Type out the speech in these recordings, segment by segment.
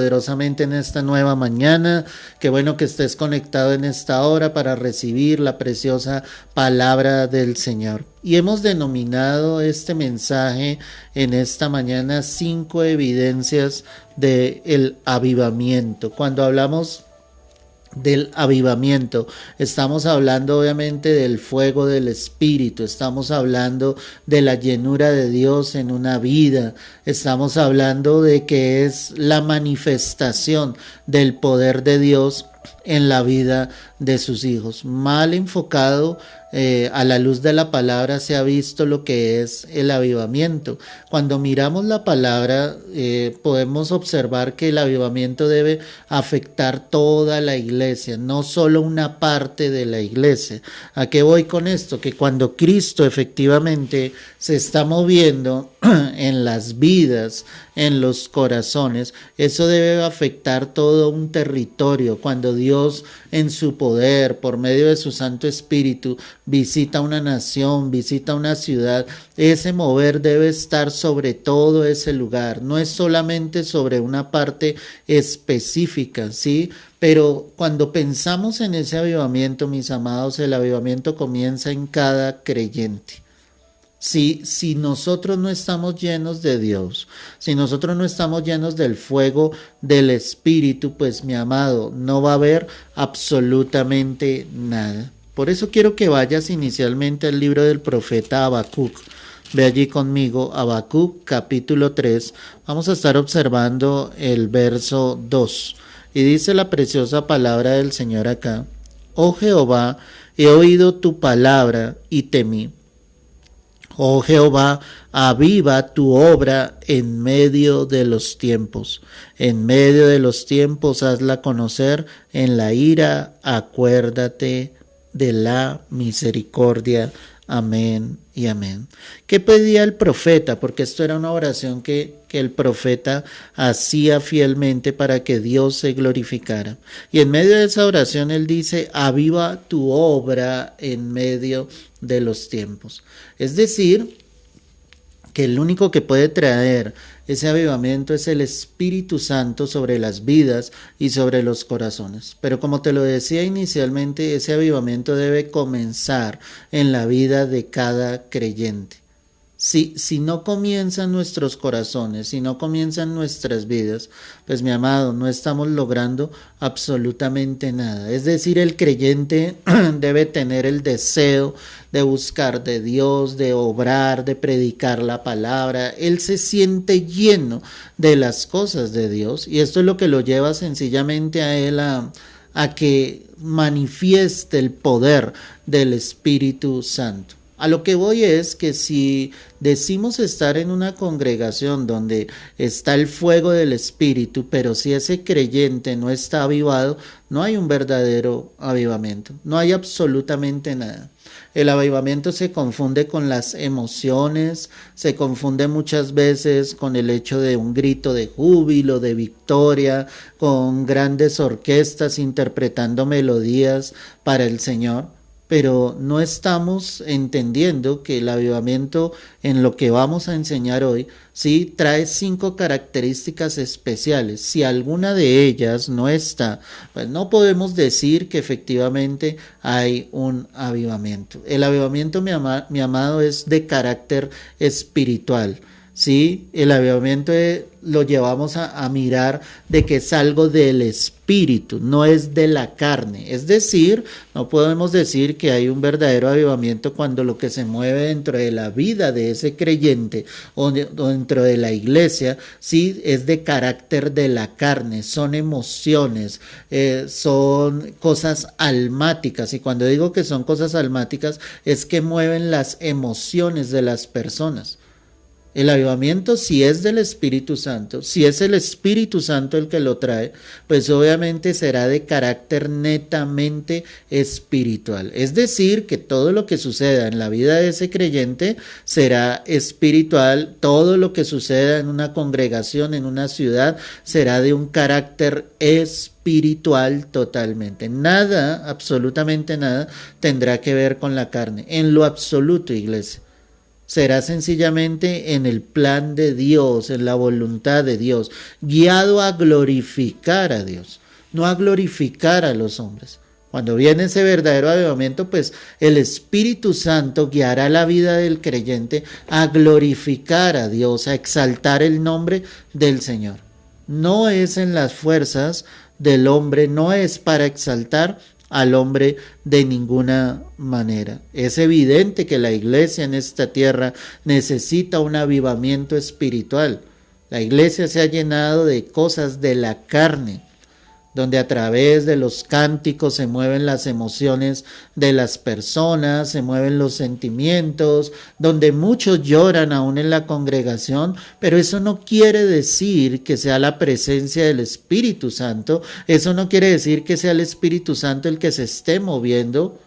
poderosamente en esta nueva mañana. Qué bueno que estés conectado en esta hora para recibir la preciosa palabra del Señor. Y hemos denominado este mensaje en esta mañana 5 evidencias del avivamiento. Cuando hablamos del avivamiento, estamos hablando obviamente del fuego del Espíritu, estamos hablando de la llenura de Dios en una vida, estamos hablando de que es la manifestación del poder de Dios en la vida de sus hijos. Mal enfocado, a la luz de la palabra se ha visto lo que es el avivamiento. Cuando miramos la palabra, podemos observar que el avivamiento debe afectar toda la iglesia, no solo una parte de la iglesia. ¿A qué voy con esto? Que cuando Cristo efectivamente se está moviendo en las vidas, en los corazones, eso debe afectar todo un territorio. Cuando Dios en su poder, por medio de su Santo Espíritu, visita una nación, visita una ciudad, ese mover debe estar sobre todo ese lugar, no es solamente sobre una parte específica, ¿sí? Pero cuando pensamos en ese avivamiento, mis amados, el avivamiento comienza en cada creyente. Si nosotros no estamos llenos de Dios, si nosotros no estamos llenos del fuego del Espíritu, pues mi amado, no va a haber absolutamente nada. Por eso quiero que vayas inicialmente al libro del profeta Habacuc. Ve allí conmigo, Habacuc capítulo 3. Vamos a estar observando el verso 2. Y dice la preciosa palabra del Señor acá: Oh Jehová, he oído tu palabra y temí. Oh Jehová, aviva tu obra en medio de los tiempos. En medio de los tiempos hazla conocer, en la ira acuérdate de la misericordia. Amén y amén. ¿Qué pedía el profeta? Porque esto era una oración que el profeta hacía fielmente para que Dios se glorificara. Y en medio de esa oración él dice: aviva tu obra en medio de los tiempos. Es decir, que el único que puede traer ese avivamiento es el Espíritu Santo sobre las vidas y sobre los corazones. Pero como te lo decía inicialmente, ese avivamiento debe comenzar en la vida de cada creyente. Si no comienzan nuestros corazones, si no comienzan nuestras vidas, pues mi amado, no estamos logrando absolutamente nada. Es decir, el creyente debe tener el deseo de buscar de Dios, de obrar, de predicar la palabra. Él se siente lleno de las cosas de Dios y esto es lo que lo lleva sencillamente a él a que manifieste el poder del Espíritu Santo. A lo que voy es que si decimos estar en una congregación donde está el fuego del Espíritu, pero si ese creyente no está avivado, no hay un verdadero avivamiento, no hay absolutamente nada. El avivamiento se confunde con las emociones, se confunde muchas veces con el hecho de un grito de júbilo, de victoria, con grandes orquestas interpretando melodías para el Señor. Pero no estamos entendiendo que el avivamiento, en lo que vamos a enseñar hoy, sí trae 5 características especiales. Si alguna de ellas no está, pues no podemos decir que efectivamente hay un avivamiento. El avivamiento, mi amado, es de carácter espiritual. Sí, el avivamiento lo llevamos a mirar de que es algo del espíritu, no es de la carne. Es decir, no podemos decir que hay un verdadero avivamiento cuando lo que se mueve dentro de la vida de ese creyente o dentro de la iglesia, sí, es de carácter de la carne, son emociones, son cosas almáticas. Y cuando digo que son cosas almáticas, es que mueven las emociones de las personas. El avivamiento, si es del Espíritu Santo, si es el Espíritu Santo el que lo trae, pues obviamente será de carácter netamente espiritual. Es decir, que todo lo que suceda en la vida de ese creyente será espiritual, todo lo que suceda en una congregación, en una ciudad, será de un carácter espiritual totalmente. Nada, absolutamente nada, tendrá que ver con la carne, en lo absoluto, iglesia. será sencillamente en el plan de Dios, en la voluntad de Dios, guiado a glorificar a Dios, no a glorificar a los hombres. Cuando viene ese verdadero avivamiento, pues el Espíritu Santo guiará la vida del creyente a glorificar a Dios, a exaltar el nombre del Señor. No es en las fuerzas del hombre, no es para exaltar al hombre de ninguna manera. Es evidente que la iglesia en esta tierra necesita un avivamiento espiritual. La iglesia se ha llenado de cosas de la carne, donde a través de los cánticos se mueven las emociones de las personas, se mueven los sentimientos, donde muchos lloran aún en la congregación, pero eso no quiere decir que sea la presencia del Espíritu Santo, eso no quiere decir que sea el Espíritu Santo el que se esté moviendo.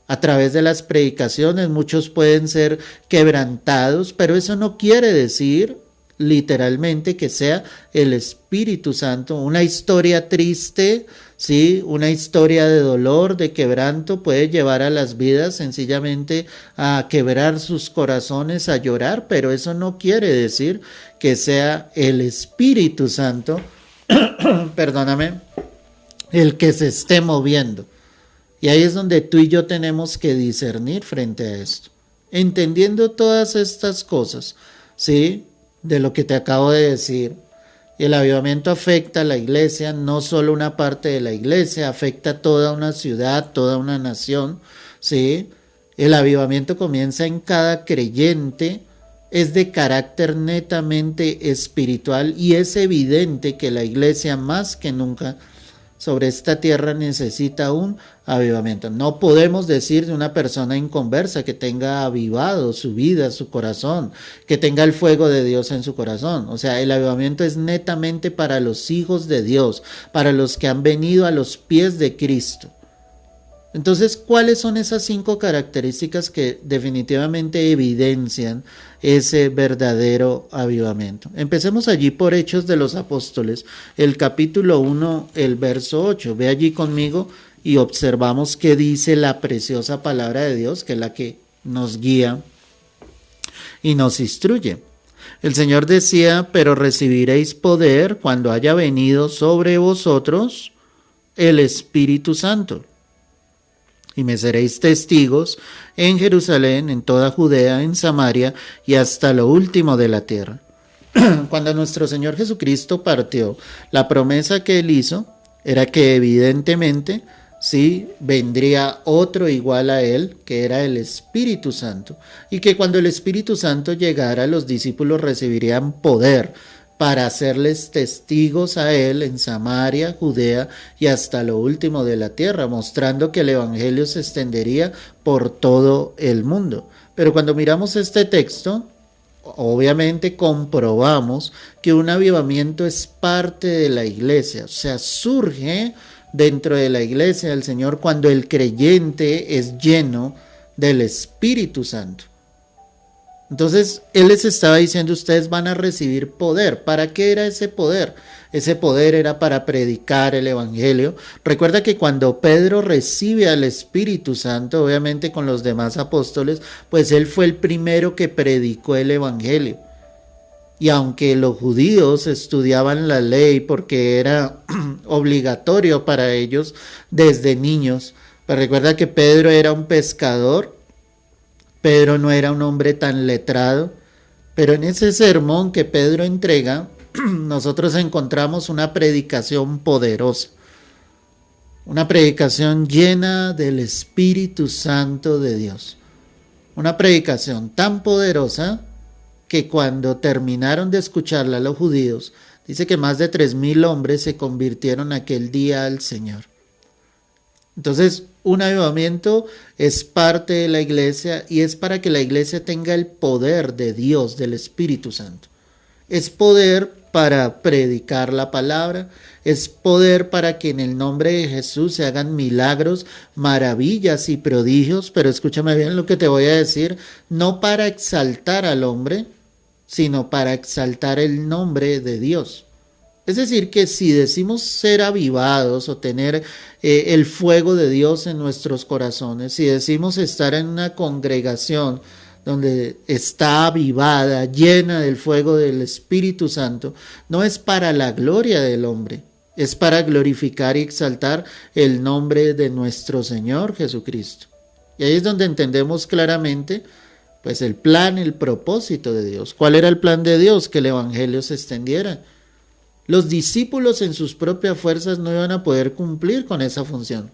A través de las predicaciones muchos pueden ser quebrantados, pero eso no quiere decir literalmente que sea el Espíritu Santo. Una historia triste, ¿sí? Una historia de dolor, de quebranto puede llevar a las vidas sencillamente a quebrar sus corazones, a llorar, pero eso no quiere decir que sea el Espíritu Santo, perdóname, el que se esté moviendo. Y ahí es donde tú y yo tenemos que discernir frente a esto. Entendiendo todas estas cosas, ¿sí?, de lo que te acabo de decir, el avivamiento afecta a la iglesia, no solo una parte de la iglesia, afecta a toda una ciudad, toda una nación, ¿sí? El avivamiento comienza en cada creyente, es de carácter netamente espiritual y es evidente que la iglesia más que nunca sobre esta tierra necesita un avivamiento. No podemos decir de una persona inconversa que tenga avivado su vida, su corazón, que tenga el fuego de Dios en su corazón. O sea, el avivamiento es netamente para los hijos de Dios, para los que han venido a los pies de Cristo. Entonces, ¿cuáles son esas 5 características que definitivamente evidencian ese verdadero avivamiento? Empecemos allí por Hechos de los Apóstoles, el capítulo 1, el verso 8. Ve allí conmigo y observamos qué dice la preciosa palabra de Dios, que es la que nos guía y nos instruye. El Señor decía: pero recibiréis poder cuando haya venido sobre vosotros el Espíritu Santo. Y me seréis testigos en Jerusalén, en toda Judea, en Samaria y hasta lo último de la tierra. Cuando nuestro Señor Jesucristo partió, la promesa que Él hizo era que evidentemente sí vendría otro igual a Él, que era el Espíritu Santo, y que cuando el Espíritu Santo llegara, los discípulos recibirían poder para hacerles testigos a Él en Samaria, Judea y hasta lo último de la tierra, mostrando que el Evangelio se extendería por todo el mundo. Pero cuando miramos este texto, obviamente comprobamos que un avivamiento es parte de la iglesia, o sea, surge dentro de la iglesia del Señor cuando el creyente es lleno del Espíritu Santo. Entonces, Él les estaba diciendo: ustedes van a recibir poder. ¿Para qué era ese poder? Ese poder era para predicar el Evangelio. Recuerda que cuando Pedro recibe al Espíritu Santo, obviamente con los demás apóstoles, pues él fue el primero que predicó el Evangelio. Y aunque los judíos estudiaban la ley porque era obligatorio para ellos desde niños, pero recuerda que Pedro era un pescador. Pedro no era un hombre tan letrado, pero en ese sermón que Pedro entrega, nosotros encontramos una predicación poderosa, una predicación llena del Espíritu Santo de Dios, una predicación tan poderosa que cuando terminaron de escucharla los judíos, dice que más de 3,000 hombres se convirtieron aquel día al Señor. Entonces, un avivamiento es parte de la iglesia y es para que la iglesia tenga el poder de Dios, del Espíritu Santo. Es poder para predicar la palabra, es poder para que en el nombre de Jesús se hagan milagros, maravillas y prodigios, pero escúchame bien lo que te voy a decir, no para exaltar al hombre, sino para exaltar el nombre de Dios. Es decir, que si decimos ser avivados o tener el fuego de Dios en nuestros corazones, si decimos estar en una congregación donde está avivada, llena del fuego del Espíritu Santo, no es para la gloria del hombre, es para glorificar y exaltar el nombre de nuestro Señor Jesucristo. Y ahí es donde entendemos claramente pues el plan, el propósito de Dios. ¿Cuál era el plan de Dios? Que el evangelio se extendiera. Los discípulos en sus propias fuerzas no iban a poder cumplir con esa función.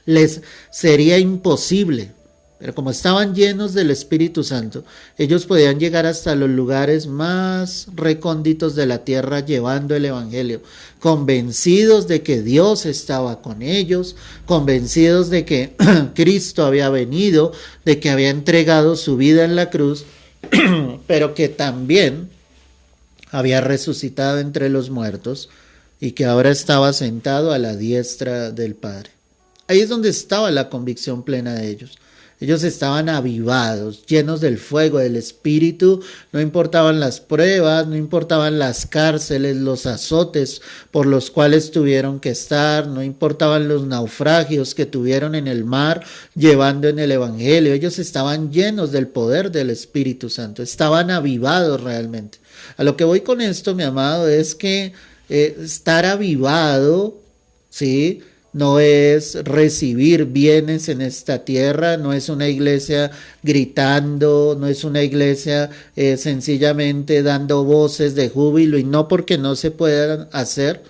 Les sería imposible. Pero como estaban llenos del Espíritu Santo, ellos podían llegar hasta los lugares más recónditos de la tierra llevando el evangelio, convencidos de que Dios estaba con ellos, convencidos de que Cristo había venido, de que había entregado su vida en la cruz, pero que también había resucitado entre los muertos y que ahora estaba sentado a la diestra del Padre. Ahí es donde estaba la convicción plena de ellos. Ellos estaban avivados, llenos del fuego del Espíritu, no importaban las pruebas, no importaban las cárceles, los azotes por los cuales tuvieron que estar, no importaban los naufragios que tuvieron en el mar llevando en el Evangelio. Ellos estaban llenos del poder del Espíritu Santo, estaban avivados realmente. A lo que voy con esto, mi amado, es que estar avivado, ¿sí?, no es recibir bienes en esta tierra, no es una iglesia gritando, no es una iglesia sencillamente dando voces de júbilo, y no porque no se puedan hacer,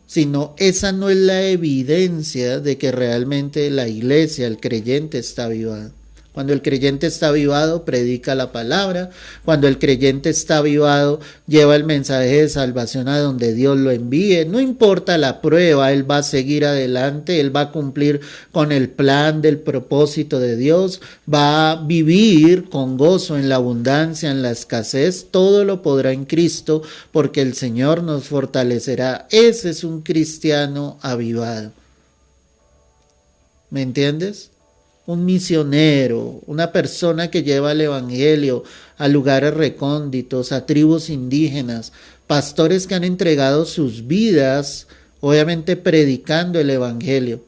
sino esa no es la evidencia de que realmente la iglesia, el creyente está avivado. Cuando el creyente está avivado, predica la palabra. Cuando el creyente está avivado, lleva el mensaje de salvación a donde Dios lo envíe. No importa la prueba, él va a seguir adelante, él va a cumplir con el plan del propósito de Dios, va a vivir con gozo en la abundancia, en la escasez. Todo lo podrá en Cristo, porque el Señor nos fortalecerá. Ese es un cristiano avivado. ¿Me entiendes? Un misionero, una persona que lleva el evangelio a lugares recónditos, a tribus indígenas, pastores que han entregado sus vidas, obviamente predicando el evangelio.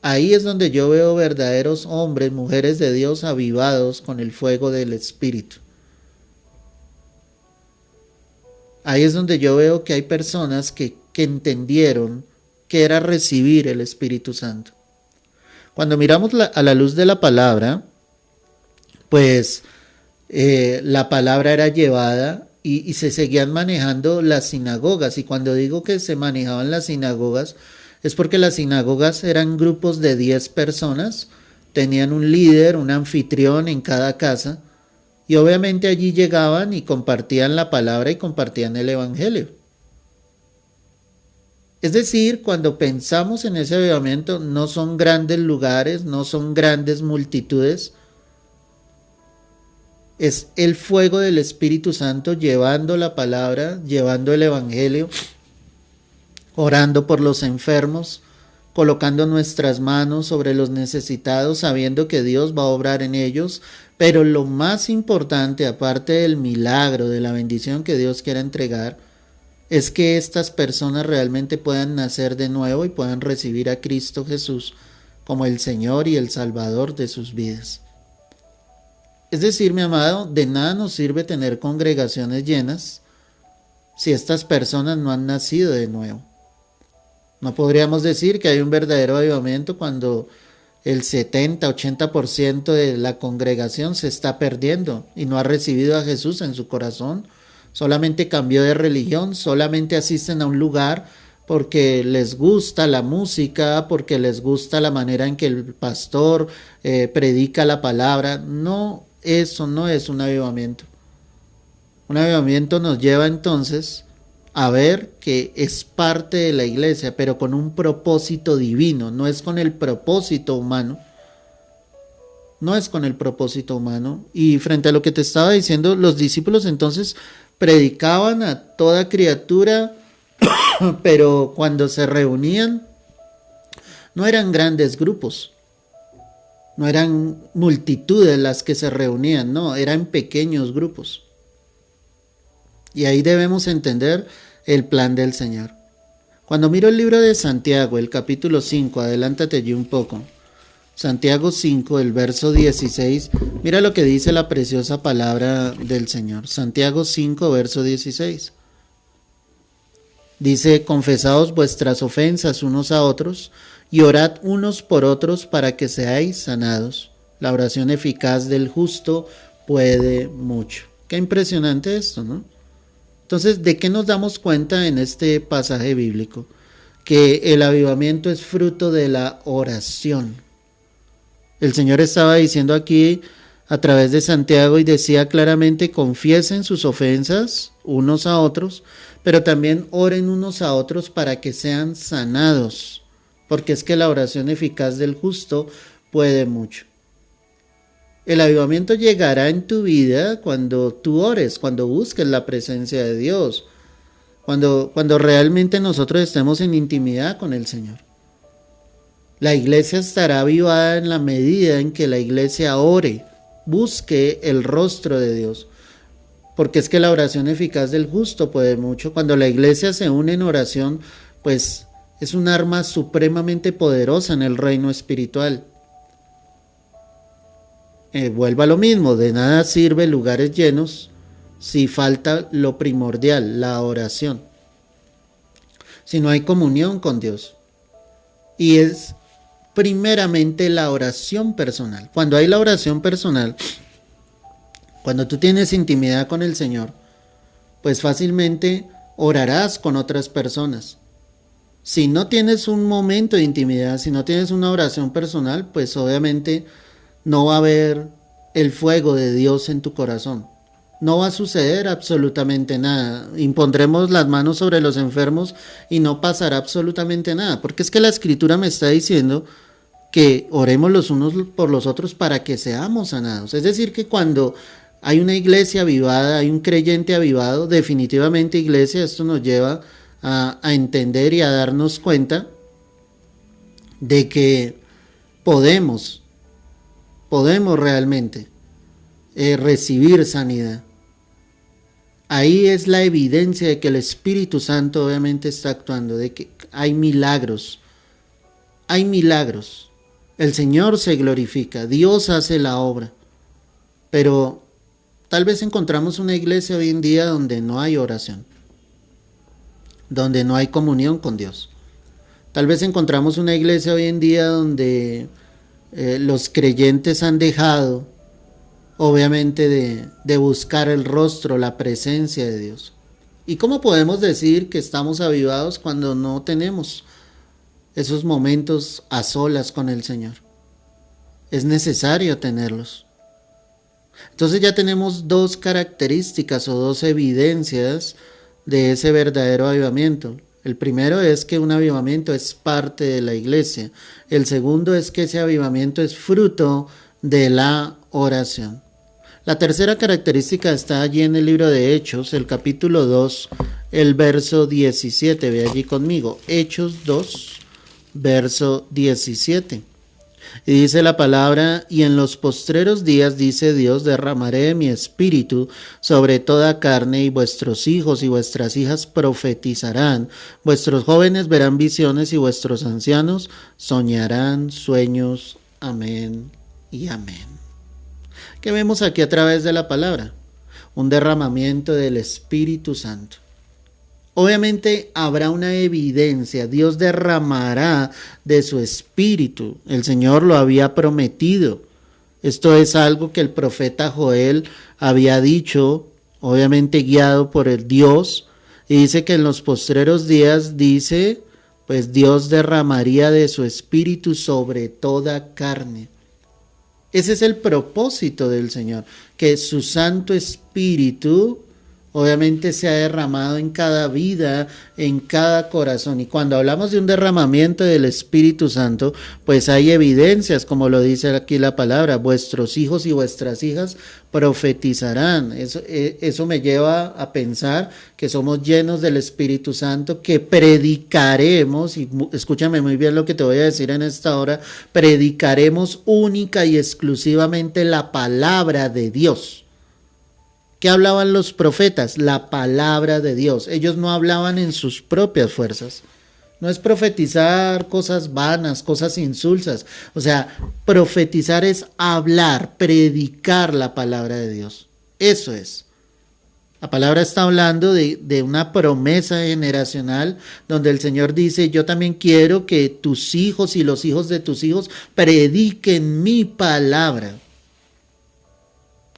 Ahí es donde yo veo verdaderos hombres, mujeres de Dios avivados con el fuego del Espíritu. Ahí es donde yo veo que hay personas que entendieron que era recibir el Espíritu Santo. Cuando miramos a la luz de la palabra, pues la palabra era llevada y se seguían manejando las sinagogas. Y cuando digo que se manejaban las sinagogas, es porque las sinagogas eran grupos de 10 personas, tenían un líder, un anfitrión en cada casa, y obviamente allí llegaban y compartían la palabra y compartían el evangelio. Es decir, cuando pensamos en ese avivamiento, no son grandes lugares, no son grandes multitudes. Es el fuego del Espíritu Santo llevando la palabra, llevando el evangelio, orando por los enfermos, colocando nuestras manos sobre los necesitados, sabiendo que Dios va a obrar en ellos. Pero lo más importante, aparte del milagro, de la bendición que Dios quiera entregar, es que estas personas realmente puedan nacer de nuevo y puedan recibir a Cristo Jesús como el Señor y el Salvador de sus vidas. Es decir, mi amado, de nada nos sirve tener congregaciones llenas si estas personas no han nacido de nuevo. No podríamos decir que hay un verdadero avivamiento cuando el 70-80% de la congregación se está perdiendo y no ha recibido a Jesús en su corazón. Solamente cambió de religión, solamente asisten a un lugar porque les gusta la música, porque les gusta la manera en que el pastor predica la palabra. No, eso no es un avivamiento. Un avivamiento nos lleva entonces a ver que es parte de la iglesia, pero con un propósito divino, no es con el propósito humano. No es con el propósito humano. Y frente a lo que te estaba diciendo, los discípulos entonces predicaban a toda criatura, pero cuando se reunían no eran grandes grupos, no eran multitudes las que se reunían, no, eran pequeños grupos. Y ahí debemos entender el plan del Señor. Cuando miro el libro de Santiago, el capítulo 5, adelántate allí un poco, Santiago 5, el verso 16. Mira lo que dice la preciosa palabra del Señor. Santiago 5, verso 16. Dice, confesaos vuestras ofensas unos a otros y orad unos por otros para que seáis sanados. La oración eficaz del justo puede mucho. Qué impresionante esto, ¿no? Entonces, ¿de qué nos damos cuenta en este pasaje bíblico? Que el avivamiento es fruto de la oración. El Señor estaba diciendo aquí a través de Santiago y decía claramente, confiesen sus ofensas unos a otros, pero también oren unos a otros para que sean sanados, porque es que la oración eficaz del justo puede mucho. El avivamiento llegará en tu vida cuando tú ores, cuando busques la presencia de Dios, cuando realmente nosotros estemos en intimidad con el Señor. La iglesia estará avivada en la medida en que la iglesia ore, busque el rostro de Dios. Porque es que la oración eficaz del justo puede mucho. Cuando la iglesia se une en oración, pues es un arma supremamente poderosa en el reino espiritual. Vuelvo a lo mismo, de nada sirve lugares llenos si falta lo primordial, la oración. Si no hay comunión con Dios. Y es primeramente la oración personal. Cuando hay la oración personal, cuando tú tienes intimidad con el Señor, pues fácilmente orarás con otras personas. Si no tienes un momento de intimidad, si no tienes una oración personal, pues obviamente no va a haber el fuego de Dios en tu corazón. No va a suceder absolutamente nada. Impondremos las manos sobre los enfermos y no pasará absolutamente nada. Porque es que la Escritura me está diciendo que oremos los unos por los otros para que seamos sanados. Es decir, que cuando hay una iglesia avivada, hay un creyente avivado, definitivamente, iglesia, esto nos lleva a entender y a darnos cuenta de que podemos realmente recibir sanidad. Ahí es la evidencia de que el Espíritu Santo obviamente está actuando, de que hay milagros. Hay milagros. El Señor se glorifica, Dios hace la obra. Pero tal vez encontramos una iglesia hoy en día donde no hay oración, donde no hay comunión con Dios. Tal vez encontramos una iglesia hoy en día donde los creyentes han dejado, obviamente, de buscar el rostro, la presencia de Dios. ¿Y cómo podemos decir que estamos avivados cuando no tenemos esos momentos a solas con el Señor? Es necesario tenerlos. Entonces ya tenemos dos características o dos evidencias de ese verdadero avivamiento. El primero es que un avivamiento es parte de la iglesia. El segundo es que ese avivamiento es fruto de la oración. La tercera característica está allí en el libro de Hechos, el capítulo 2, el verso 17. Ve allí conmigo. Hechos 2, verso 17. Y dice la palabra, y en los postreros días, dice Dios, derramaré mi espíritu sobre toda carne, y vuestros hijos y vuestras hijas profetizarán, vuestros jóvenes verán visiones y vuestros ancianos soñarán sueños. Amén y amén. ¿Qué vemos aquí a través de la palabra? Un derramamiento del Espíritu Santo. Obviamente habrá una evidencia, Dios derramará de su espíritu, el Señor lo había prometido. Esto es algo que el profeta Joel había dicho, obviamente guiado por el Dios, y dice que en los postreros días, dice, pues Dios derramaría de su espíritu sobre toda carne. Ese es el propósito del Señor, que su Santo Espíritu obviamente se ha derramado en cada vida, en cada corazón. Y cuando hablamos de un derramamiento del Espíritu Santo, pues hay evidencias, como lo dice aquí la palabra, vuestros hijos y vuestras hijas profetizarán. Eso me lleva a pensar que somos llenos del Espíritu Santo, que predicaremos, y escúchame muy bien lo que te voy a decir en esta hora, predicaremos única y exclusivamente la palabra de Dios. ¿Qué hablaban los profetas? La palabra de Dios. Ellos no hablaban en sus propias fuerzas. No es profetizar cosas vanas, cosas insulsas. O sea, profetizar es hablar, predicar la palabra de Dios. Eso es. La palabra está hablando de una promesa generacional donde el Señor dice, yo también quiero que tus hijos y los hijos de tus hijos prediquen mi palabra.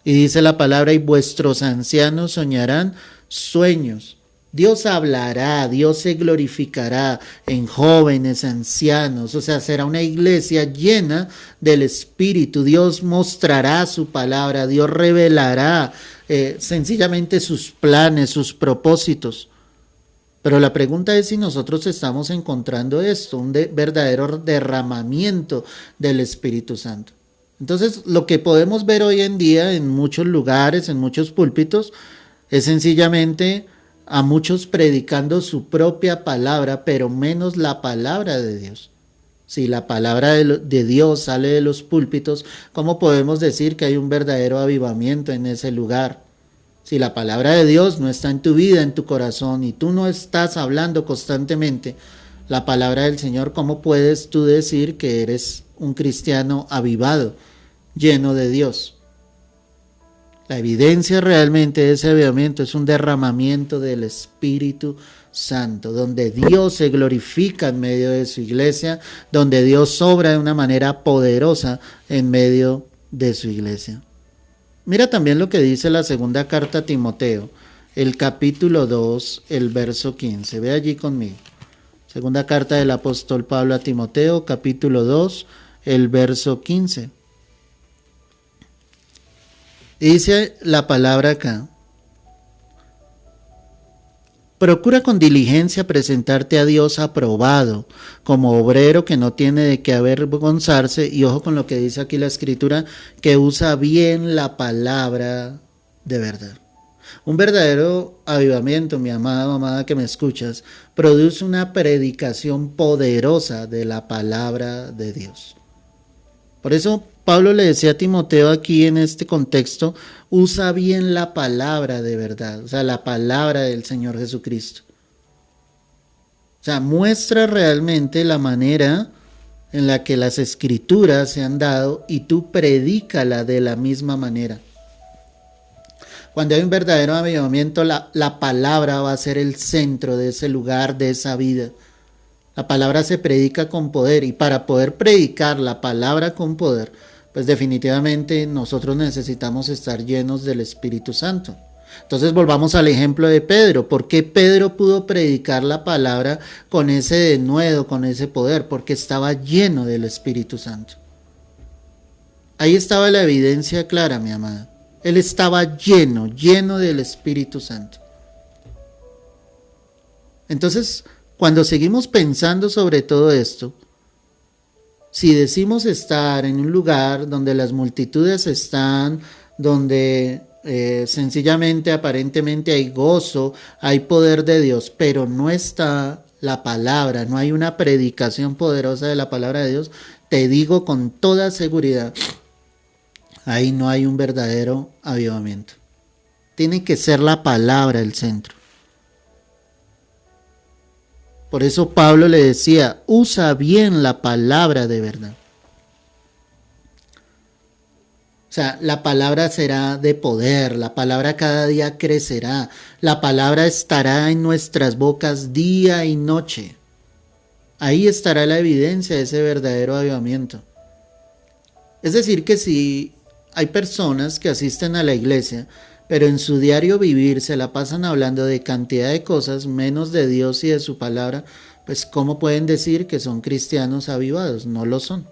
Y dice la palabra, y vuestros ancianos soñarán sueños. Dios hablará, Dios se glorificará en jóvenes, ancianos, o sea, será una iglesia llena del Espíritu. Dios mostrará su palabra, Dios revelará sencillamente sus planes, sus propósitos. Pero la pregunta es si nosotros estamos encontrando esto, un verdadero derramamiento del Espíritu Santo. Entonces, lo que podemos ver hoy en día en muchos lugares, en muchos púlpitos, es sencillamente a muchos predicando su propia palabra, pero menos la palabra de Dios. Si la palabra de Dios sale de los púlpitos, ¿cómo podemos decir que hay un verdadero avivamiento en ese lugar? Si la palabra de Dios no está en tu vida, en tu corazón, y tú no estás hablando constantemente la palabra del Señor, ¿cómo puedes tú decir que eres un cristiano avivado, lleno de Dios? La evidencia realmente de ese avivamiento es un derramamiento del Espíritu Santo, donde Dios se glorifica en medio de su iglesia, donde Dios obra de una manera poderosa en medio de su iglesia. Mira también lo que dice la segunda carta a Timoteo, el capítulo 2, el verso 15. Ve allí conmigo. Segunda carta del apóstol Pablo a Timoteo, capítulo 2, el verso 15. Dice la palabra acá: procura con diligencia presentarte a Dios aprobado, como obrero que no tiene de qué avergonzarse, y ojo con lo que dice aquí la Escritura, que usa bien la palabra de verdad. Un verdadero avivamiento, mi amado, amada que me escuchas, produce una predicación poderosa de la palabra de Dios. Por eso Pablo le decía a Timoteo aquí en este contexto, usa bien la palabra de verdad, o sea, la palabra del Señor Jesucristo. O sea, muestra realmente la manera en la que las escrituras se han dado y tú predícala de la misma manera. Cuando hay un verdadero avivamiento, la palabra va a ser el centro de ese lugar, de esa vida. La palabra se predica con poder, y para poder predicar la palabra con poder, pues definitivamente nosotros necesitamos estar llenos del Espíritu Santo. Entonces volvamos al ejemplo de Pedro. ¿Por qué Pedro pudo predicar la palabra con ese denuedo, con ese poder? Porque estaba lleno del Espíritu Santo. Ahí estaba la evidencia clara, mi amada. Él estaba lleno del Espíritu Santo. Entonces, cuando seguimos pensando sobre todo esto, si decimos estar en un lugar donde las multitudes están, donde sencillamente, aparentemente hay gozo, hay poder de Dios, pero no está la palabra, no hay una predicación poderosa de la palabra de Dios, te digo con toda seguridad, ahí no hay un verdadero avivamiento. Tiene que ser la palabra el centro. Por eso Pablo le decía, usa bien la palabra de verdad. O sea, la palabra será de poder, la palabra cada día crecerá, la palabra estará en nuestras bocas día y noche. Ahí estará la evidencia de ese verdadero avivamiento. Es decir, que si hay personas que asisten a la iglesia, pero en su diario vivir se la pasan hablando de cantidad de cosas, menos de Dios y de su palabra, pues ¿cómo pueden decir que son cristianos avivados? No lo son.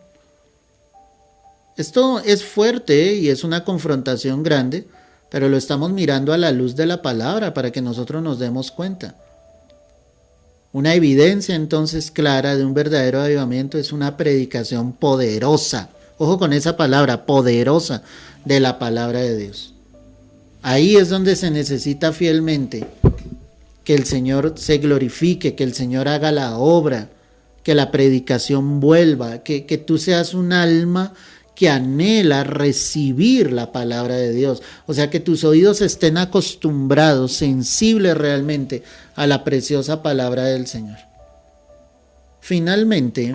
Esto es fuerte y es una confrontación grande, pero lo estamos mirando a la luz de la palabra para que nosotros nos demos cuenta. Una evidencia entonces clara de un verdadero avivamiento es una predicación poderosa. Ojo con esa palabra, poderosa, de la palabra de Dios. Ahí es donde se necesita fielmente que el Señor se glorifique, que el Señor haga la obra, que la predicación vuelva, que tú seas un alma que anhela recibir la palabra de Dios. O sea, que tus oídos estén acostumbrados, sensibles realmente a la preciosa palabra del Señor. Finalmente,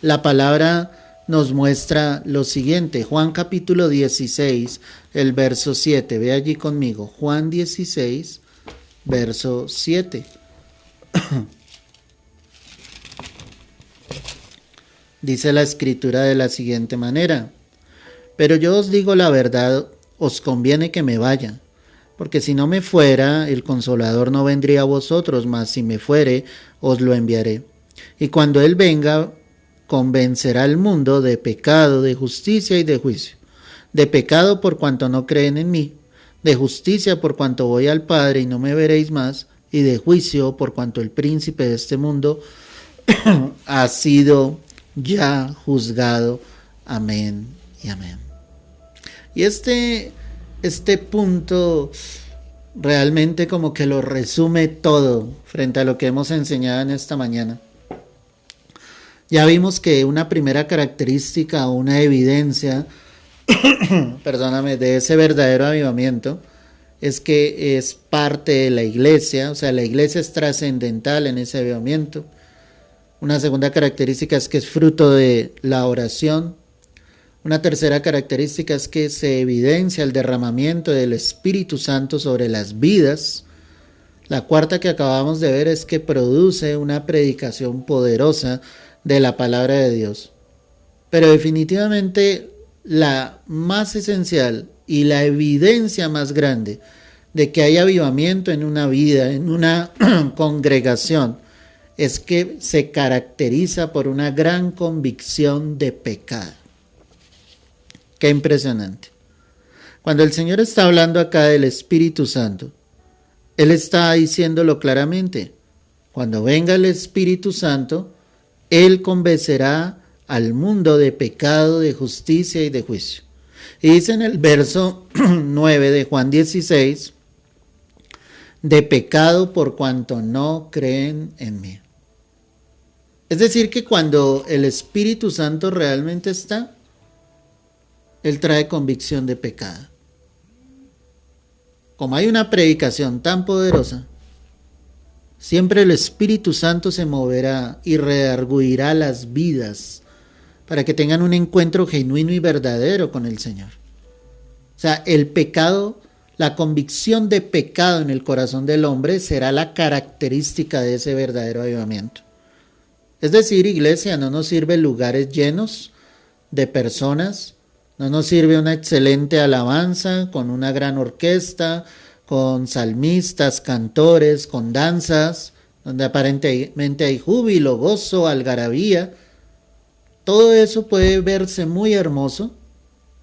la palabra nos muestra lo siguiente. Juan capítulo 16, el verso 7. Ve allí conmigo. Juan 16, verso 7. Dice la escritura de la siguiente manera: pero yo os digo la verdad, os conviene que me vaya, porque si no me fuera, el Consolador no vendría a vosotros, mas si me fuere, os lo enviaré. Y cuando Él venga, convencerá al mundo de pecado, de justicia y de juicio. De pecado por cuanto no creen en mí, de justicia por cuanto voy al Padre y no me veréis más, y de juicio por cuanto el príncipe de este mundo ha sido ya juzgado. Amén y amén. Y este punto realmente como que lo resume todo frente a lo que hemos enseñado en esta mañana. Ya vimos que una primera característica o una evidencia, de ese verdadero avivamiento es que es parte de la iglesia, o sea, la iglesia es trascendental en ese avivamiento. Una segunda característica es que es fruto de la oración. Una tercera característica es que se evidencia el derramamiento del Espíritu Santo sobre las vidas. La cuarta que acabamos de ver es que produce una predicación poderosa de la palabra de Dios. Pero definitivamente la más esencial y la evidencia más grande de que hay avivamiento en una vida, en una congregación, es que se caracteriza por una gran convicción de pecado. Qué impresionante. Cuando el Señor está hablando acá del Espíritu Santo, Él está diciéndolo claramente. Cuando venga el Espíritu Santo, Él convencerá al mundo de pecado, de justicia y de juicio. Y dice en el verso 9 de Juan 16, de pecado por cuanto no creen en mí. Es decir, que cuando el Espíritu Santo realmente está, Él trae convicción de pecado. Como hay una predicación tan poderosa, siempre el Espíritu Santo se moverá y redarguirá las vidas para que tengan un encuentro genuino y verdadero con el Señor. O sea, el pecado, la convicción de pecado en el corazón del hombre será la característica de ese verdadero avivamiento. Es decir, iglesia, no nos sirve lugares llenos de personas, no nos sirve una excelente alabanza con una gran orquesta, con salmistas, cantores, con danzas, donde aparentemente hay júbilo, gozo, algarabía. Todo eso puede verse muy hermoso,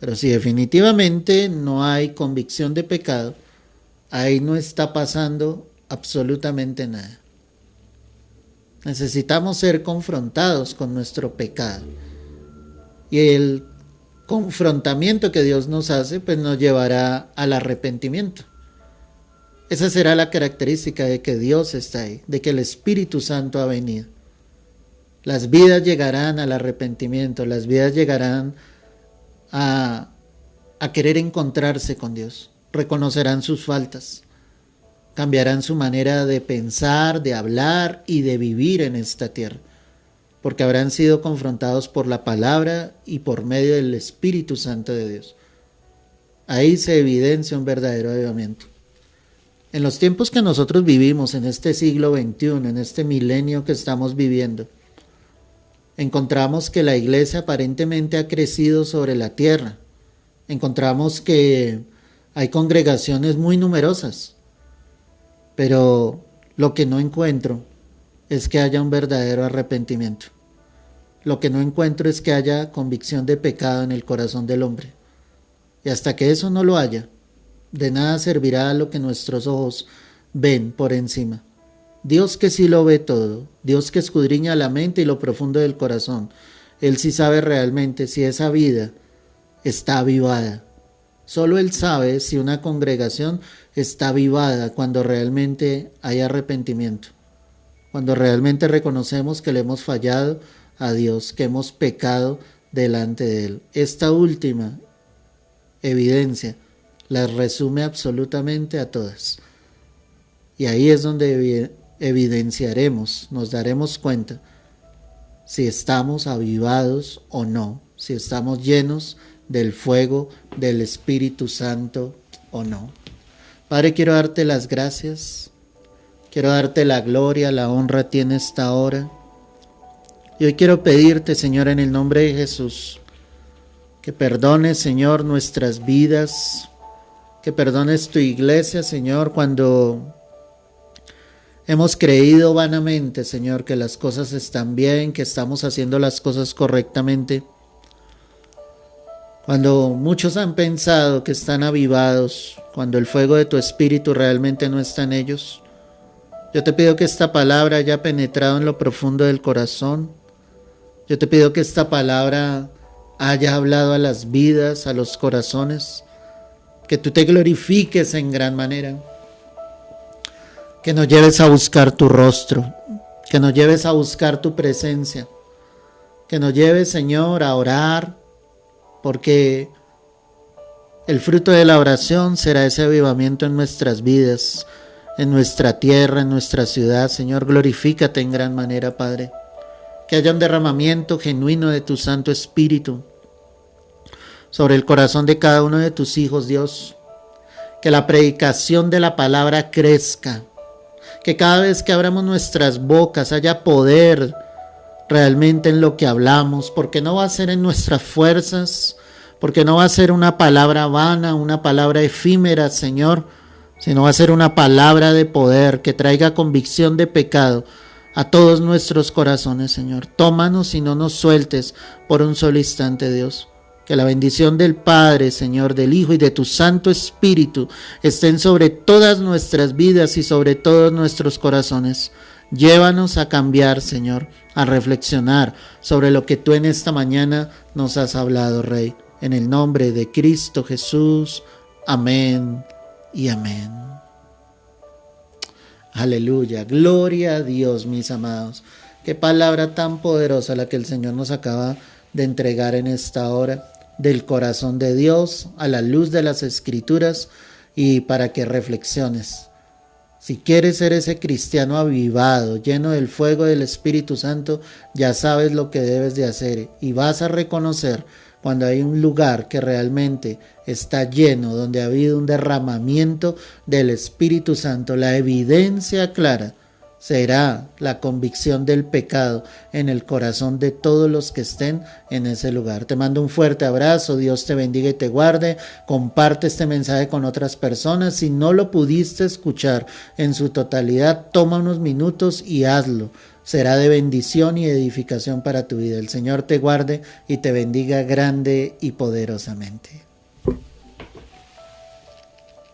pero si definitivamente no hay convicción de pecado, ahí no está pasando absolutamente nada. Necesitamos ser confrontados con nuestro pecado. Y el confrontamiento que Dios nos hace, pues nos llevará al arrepentimiento. Esa será la característica de que Dios está ahí, de que el Espíritu Santo ha venido. Las vidas llegarán al arrepentimiento, las vidas llegarán a querer encontrarse con Dios, reconocerán sus faltas, cambiarán su manera de pensar, de hablar y de vivir en esta tierra, porque habrán sido confrontados por la palabra y por medio del Espíritu Santo de Dios. Ahí se evidencia un verdadero avivamiento. En los tiempos que nosotros vivimos, en este siglo XXI, en este milenio que estamos viviendo, encontramos que la iglesia aparentemente ha crecido sobre la tierra. Encontramos que hay congregaciones muy numerosas, pero lo que no encuentro es que haya un verdadero arrepentimiento. Lo que no encuentro es que haya convicción de pecado en el corazón del hombre. Y hasta que eso no lo haya, de nada servirá lo que nuestros ojos ven por encima. Dios que sí lo ve todo, Dios que escudriña la mente y lo profundo del corazón, Él sí sabe realmente si esa vida está avivada. Solo Él sabe si una congregación está avivada cuando realmente hay arrepentimiento, cuando realmente reconocemos que le hemos fallado a Dios, que hemos pecado delante de Él. Esta última evidencia las resume absolutamente a todas. Y ahí es donde evidenciaremos, nos daremos cuenta si estamos avivados o no, si estamos llenos del fuego del Espíritu Santo o no. Padre, quiero darte las gracias, quiero darte la gloria, la honra a ti en esta hora. Y hoy quiero pedirte, Señor, en el nombre de Jesús, que perdones, Señor, nuestras vidas, que perdones tu iglesia, Señor, cuando hemos creído vanamente, Señor, que las cosas están bien, que estamos haciendo las cosas correctamente. Cuando muchos han pensado que están avivados, cuando el fuego de tu Espíritu realmente no está en ellos. Yo te pido que esta palabra haya penetrado en lo profundo del corazón. Yo te pido que esta palabra haya hablado a las vidas, a los corazones. Que tú te glorifiques en gran manera. Que nos lleves a buscar tu rostro. Que nos lleves a buscar tu presencia. Que nos lleves, Señor, a orar. Porque el fruto de la oración será ese avivamiento en nuestras vidas, en nuestra tierra, en nuestra ciudad. Señor, glorifícate en gran manera, Padre. Que haya un derramamiento genuino de tu Santo Espíritu sobre el corazón de cada uno de tus hijos, Dios. Que la predicación de la palabra crezca. Que cada vez que abramos nuestras bocas haya poder realmente en lo que hablamos, porque no va a ser en nuestras fuerzas, porque no va a ser una palabra vana, una palabra efímera, Señor, sino va a ser una palabra de poder que traiga convicción de pecado a todos nuestros corazones, Señor. Tómanos y no nos sueltes por un solo instante, Dios. Que la bendición del Padre, Señor, del Hijo y de tu Santo Espíritu estén sobre todas nuestras vidas y sobre todos nuestros corazones. Llévanos a cambiar, Señor, a reflexionar sobre lo que tú en esta mañana nos has hablado, Rey. En el nombre de Cristo Jesús. Amén y amén. Aleluya, gloria a Dios, mis amados. Qué palabra tan poderosa la que el Señor nos acaba de entregar en esta hora, del corazón de Dios, a la luz de las Escrituras, y para que reflexiones. Si quieres ser ese cristiano avivado, lleno del fuego del Espíritu Santo, ya sabes lo que debes de hacer y vas a reconocer cuando hay un lugar que realmente está lleno, donde ha habido un derramamiento del Espíritu Santo. La evidencia clara será la convicción del pecado en el corazón de todos los que estén en ese lugar. Te mando un fuerte abrazo, Dios te bendiga y te guarde. Comparte este mensaje con otras personas. Si no lo pudiste escuchar en su totalidad, toma unos minutos y hazlo. Será de bendición y edificación para tu vida. El Señor te guarde y te bendiga grande y poderosamente.